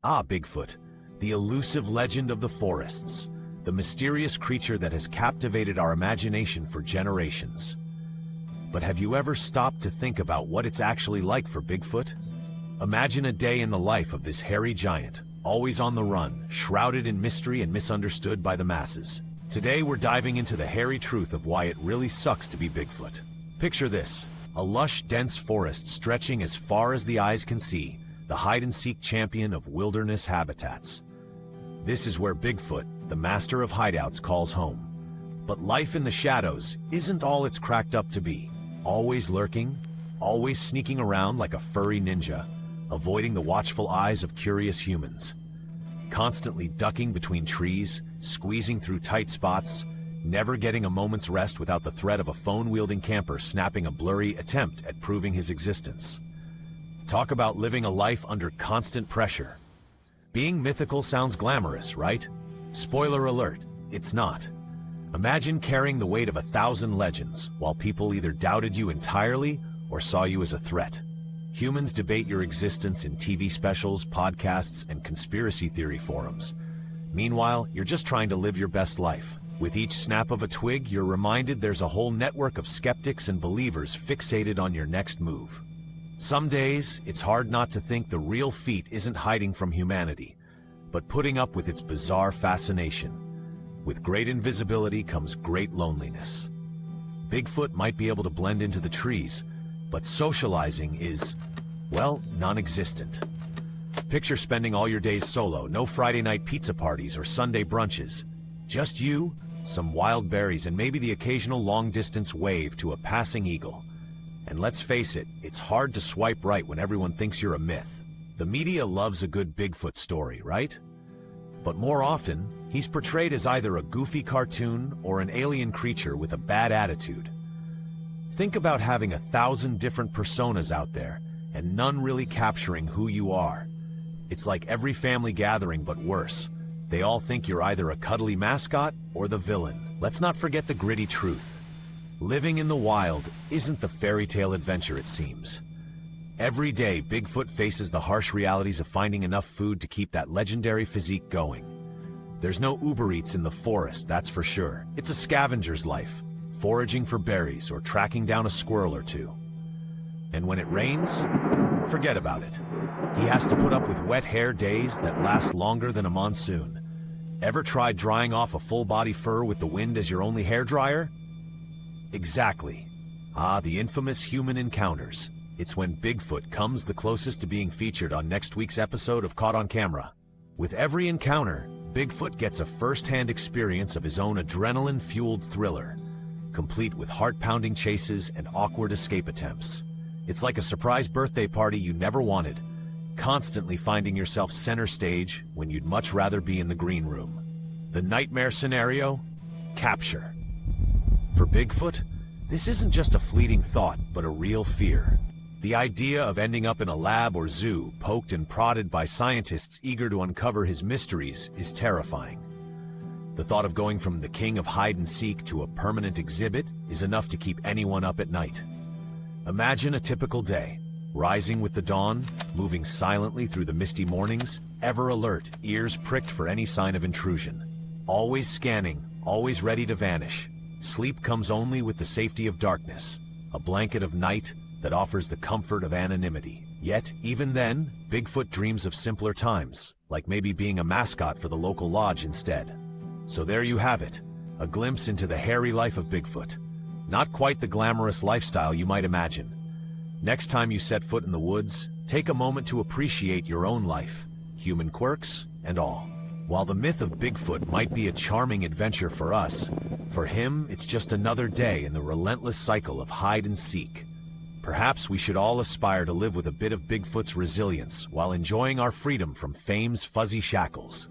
Bigfoot, the elusive legend of the forests, the mysterious creature that has captivated our imagination for generations. But have you ever stopped to think about what it's actually like for Bigfoot? Imagine a day in the life of this hairy giant, always on the run, shrouded in mystery and misunderstood by the masses. Today we're diving into the hairy truth of why it really sucks to be Bigfoot. Picture this, a lush, dense forest stretching as far as the eyes can see, the hide-and-seek champion of wilderness habitats. This is where Bigfoot, the master of hideouts, calls home. But life in the shadows isn't all it's cracked up to be. Always lurking, always sneaking around like a furry ninja, avoiding the watchful eyes of curious humans. Constantly ducking between trees, squeezing through tight spots, never getting a moment's rest without the threat of a phone-wielding camper snapping a blurry attempt at proving his existence. Talk about living a life under constant pressure. Being mythical sounds glamorous, right? Spoiler alert, it's not. Imagine carrying the weight of 1,000 legends while people either doubted you entirely or saw you as a threat. Humans debate your existence in TV specials, podcasts, and conspiracy theory forums. Meanwhile, you're just trying to live your best life. With each snap of a twig, you're reminded there's a whole network of skeptics and believers fixated on your next move. Some days, it's hard not to think the real feat isn't hiding from humanity, but putting up with its bizarre fascination. With great invisibility comes great loneliness. Bigfoot might be able to blend into the trees, but socializing is, well, non-existent. Picture spending all your days solo, no Friday night pizza parties or Sunday brunches. Just you, some wild berries, and maybe the occasional long-distance wave to a passing eagle. And let's face it, it's hard to swipe right when everyone thinks you're a myth. The media loves a good Bigfoot story, right? But more often, he's portrayed as either a goofy cartoon or an alien creature with a bad attitude. Think about having 1,000 different personas out there, and none really capturing who you are. It's like every family gathering, but worse. They all think you're either a cuddly mascot or the villain. Let's not forget the gritty truth. Living in the wild isn't the fairy tale adventure it seems. Every day, Bigfoot faces the harsh realities of finding enough food to keep that legendary physique going. There's no Uber Eats in the forest, that's for sure. It's a scavenger's life, foraging for berries or tracking down a squirrel or two. And when it rains, forget about it. He has to put up with wet hair days that last longer than a monsoon. Ever tried drying off a full-body fur with the wind as your only hairdryer? Exactly. The infamous human encounters. It's when Bigfoot comes the closest to being featured on next week's episode of Caught on Camera. With every encounter, Bigfoot gets a first-hand experience of his own adrenaline-fueled thriller, complete with heart-pounding chases and awkward escape attempts. It's like a surprise birthday party you never wanted, constantly finding yourself center stage when you'd much rather be in the green room. The nightmare scenario? Capture. For Bigfoot, this isn't just a fleeting thought, but a real fear. The idea of ending up in a lab or zoo, poked and prodded by scientists eager to uncover his mysteries, is terrifying. The thought of going from the king of hide-and-seek to a permanent exhibit is enough to keep anyone up at night. Imagine a typical day, rising with the dawn, moving silently through the misty mornings, ever alert, ears pricked for any sign of intrusion. Always scanning, always ready to vanish. Sleep comes only with the safety of darkness, a blanket of night that offers the comfort of anonymity. Yet, even then, Bigfoot dreams of simpler times, like maybe being a mascot for the local lodge instead. So there you have it, a glimpse into the hairy life of Bigfoot. Not quite the glamorous lifestyle you might imagine. Next time you set foot in the woods, take a moment to appreciate your own life, human quirks and all. While the myth of Bigfoot might be a charming adventure for us, for him it's just another day in the relentless cycle of hide and seek. Perhaps we should all aspire to live with a bit of Bigfoot's resilience while enjoying our freedom from fame's fuzzy shackles.